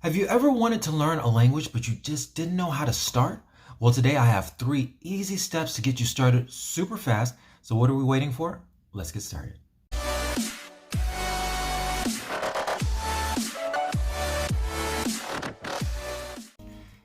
Have you ever wanted to learn a language but you just didn't know how to start? Well, today I have 3 easy steps to get you started super fast. So what are we waiting for? Let's get started.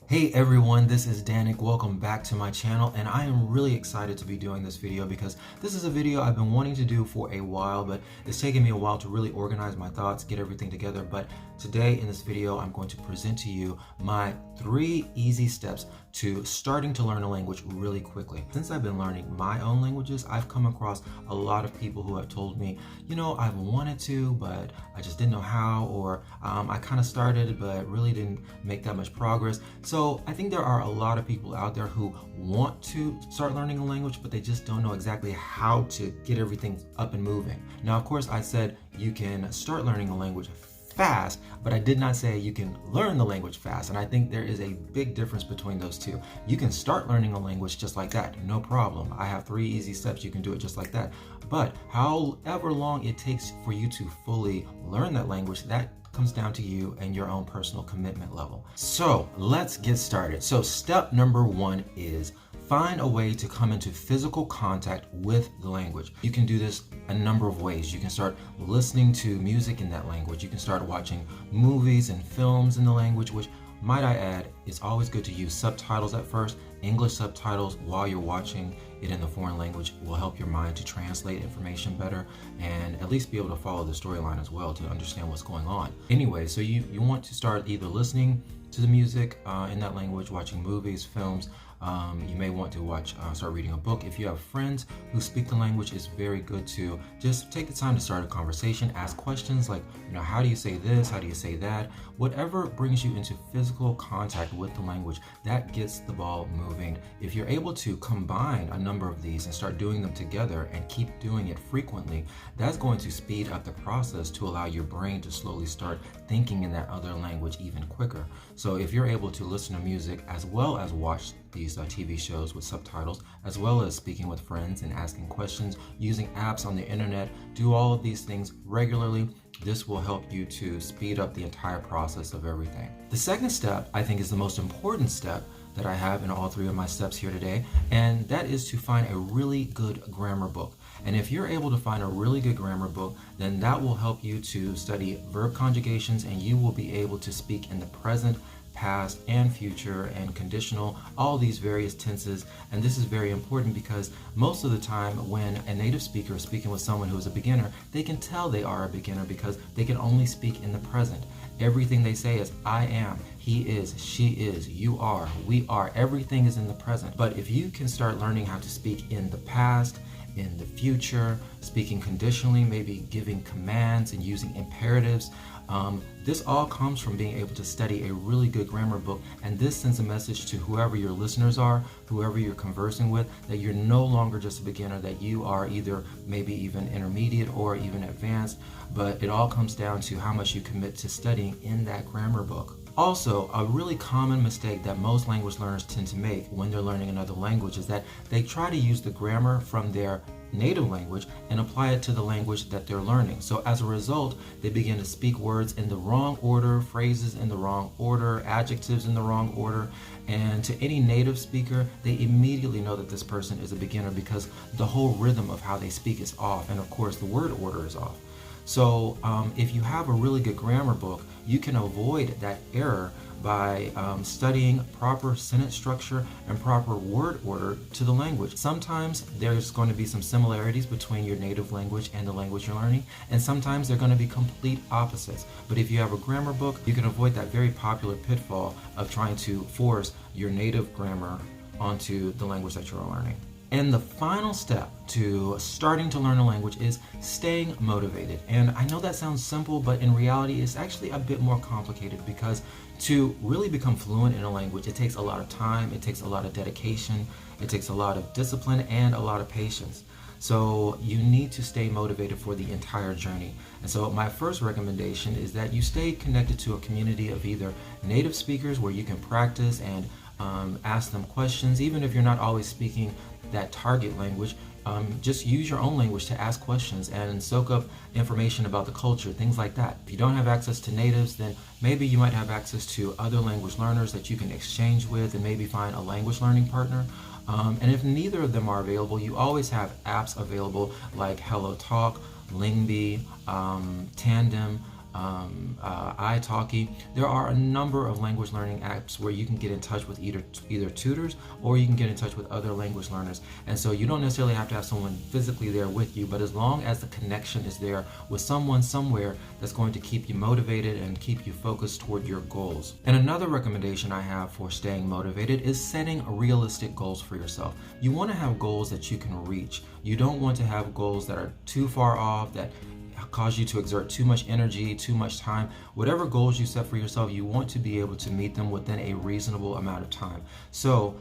Hey everyone, this is Danik. Welcome back to my channel, and I am really excited to be doing this video because this is a video I've been wanting to do for a while, but it's taken me a while to really organize my thoughts, get everything together. But today in this video, I'm going to present to you my 3 easy steps to starting to learn a language really quickly. Since I've been learning my own languages, I've come across a lot of people who have told me, I've wanted to, but I just didn't know how, or I kind of started, but really didn't make that much progress. So I think there are a lot of people out there who want to start learning a language, but they just don't know exactly how to get everything up and moving. Now, of course, I said you can start learning a language fast, but I did not say you can learn the language fast. And I think there is a big difference between those two. You can start learning a language just like that, no problem. I have 3 easy steps, you can do it just like that. But however long it takes for you to fully learn that language, that comes down to you and your own personal commitment level. So let's get started. So step number 1 is find a way to come into physical contact with the language. You can do this a number of ways. You can start listening to music in that language. You can start watching movies and films in the language, which, might I add, it's always good to use subtitles at first. English subtitles while you're watching it in the foreign language will help your mind to translate information better and at least be able to follow the storyline as well to understand what's going on. Anyway, so you want to start either listening to the music in that language, watching movies, films. You may want to start reading a book. If you have friends who speak the language, it's very good to just take the time to start a conversation, ask questions like, how do you say this? How do you say that? Whatever brings you into physical contact with the language, that gets the ball moving. If you're able to combine a number of these and start doing them together and keep doing it frequently, that's going to speed up the process to allow your brain to slowly start thinking in that other language even quicker. So if you're able to listen to music as well as watch these TV shows with subtitles, as well as speaking with friends and asking questions, using apps on the internet, do all of these things regularly, this will help you to speed up the entire process of everything. The second step, I think, is the most important step that I have in all 3 of my steps here today, and that is to find a really good grammar book. And if you're able to find a really good grammar book, then that will help you to study verb conjugations, and you will be able to speak in the present, past, and future, and conditional, all these various tenses. And this is very important because most of the time when a native speaker is speaking with someone who is a beginner, they can tell they are a beginner because they can only speak in the present. Everything they say is I am, he is, she is, you are, we are. Everything is in the present. But if you can start learning how to speak in the past, in the future, speaking conditionally, maybe giving commands and using imperatives, this all comes from being able to study a really good grammar book, and this sends a message to whoever your listeners are, whoever you're conversing with, that you're no longer just a beginner, that you are either maybe even intermediate or even advanced, but it all comes down to how much you commit to studying in that grammar book. Also, a really common mistake that most language learners tend to make when they're learning another language is that they try to use the grammar from their native language and apply it to the language that they're learning. So as a result, they begin to speak words in the wrong order, phrases in the wrong order, adjectives in the wrong order, and to any native speaker, they immediately know that this person is a beginner because the whole rhythm of how they speak is off, and of course the word order is off. So if you have a really good grammar book, you can avoid that error by studying proper sentence structure and proper word order to the language. Sometimes there's going to be some similarities between your native language and the language you're learning, and sometimes they're going to be complete opposites. But if you have a grammar book, you can avoid that very popular pitfall of trying to force your native grammar onto the language that you're learning. And the final step to starting to learn a language is staying motivated. And I know that sounds simple, but in reality, it's actually a bit more complicated because to really become fluent in a language, it takes a lot of time, it takes a lot of dedication, it takes a lot of discipline and a lot of patience. So you need to stay motivated for the entire journey. And so my first recommendation is that you stay connected to a community of either native speakers where you can practice and ask them questions. Even if you're not always speaking that target language, Just use your own language to ask questions and soak up information about the culture, things like that. If you don't have access to natives, then maybe you might have access to other language learners that you can exchange with and maybe find a language learning partner. And if neither of them are available, you always have apps available like HelloTalk, Lingby, Tandem, italki. There are a number of language learning apps where you can get in touch with either tutors, or you can get in touch with other language learners. And so you don't necessarily have to have someone physically there with you, but as long as the connection is there with someone somewhere, that's going to keep you motivated and keep you focused toward your goals. And another recommendation I have for staying motivated is setting realistic goals for yourself. You want to have goals that you can reach. You don't want to have goals that are too far off, that cause you to exert too much energy, too much time. Whatever goals you set for yourself, you want to be able to meet them within a reasonable amount of time. So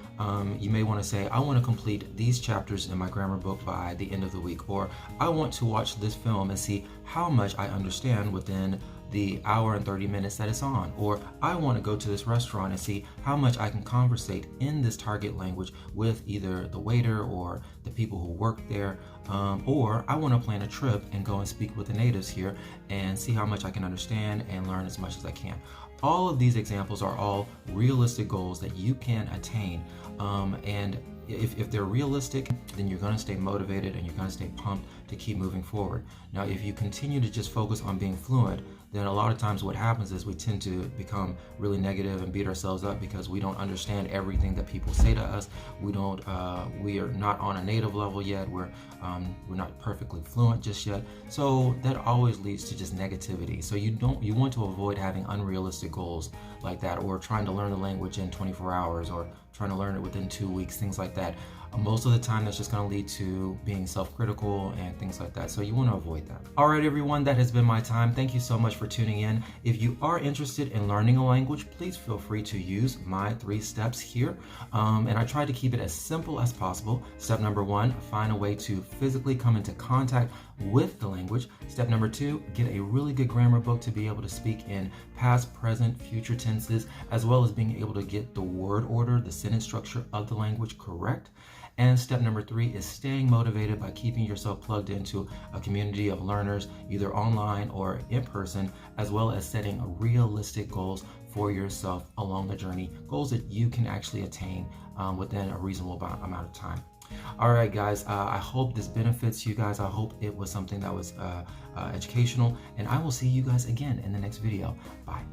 you may want to say, I want to complete these chapters in my grammar book by the end of the week, or I want to watch this film and see how much I understand within the hour and 30 minutes that it's on, or I want to go to this restaurant and see how much I can conversate in this target language with either the waiter or the people who work there, or I want to plan a trip and go and speak with the natives here and see how much I can understand and learn as much as I can. All of these examples are all realistic goals that you can attain, and if they're realistic, then you're going to stay motivated and you're going to stay pumped to keep moving forward. Now, if you continue to just focus on being fluent, then a lot of times what happens is we tend to become really negative and beat ourselves up because we don't understand everything that people say to us. We are not on a native level yet. We're not perfectly fluent just yet. So that always leads to just negativity. So you want to avoid having unrealistic goals like that, or trying to learn the language in 24 hours, or trying to learn it within 2 weeks, things like that. Most of the time, that's just going to lead to being self-critical and things like that. So you want to avoid that. All right, everyone, that has been my time. Thank you so much for tuning in. If you are interested in learning a language, please feel free to use my 3 steps here. And I try to keep it as simple as possible. Step number 1, find a way to physically come into contact with the language. Step number 2, get a really good grammar book to be able to speak in past, present, future tenses, as well as being able to get the word order, the sentence structure of the language correct. And step number 3 is staying motivated by keeping yourself plugged into a community of learners, either online or in person, as well as setting realistic goals for yourself along the journey, goals that you can actually attain within a reasonable amount of time. All right, guys, I hope this benefits you guys. I hope it was something that was educational, and I will see you guys again in the next video. Bye.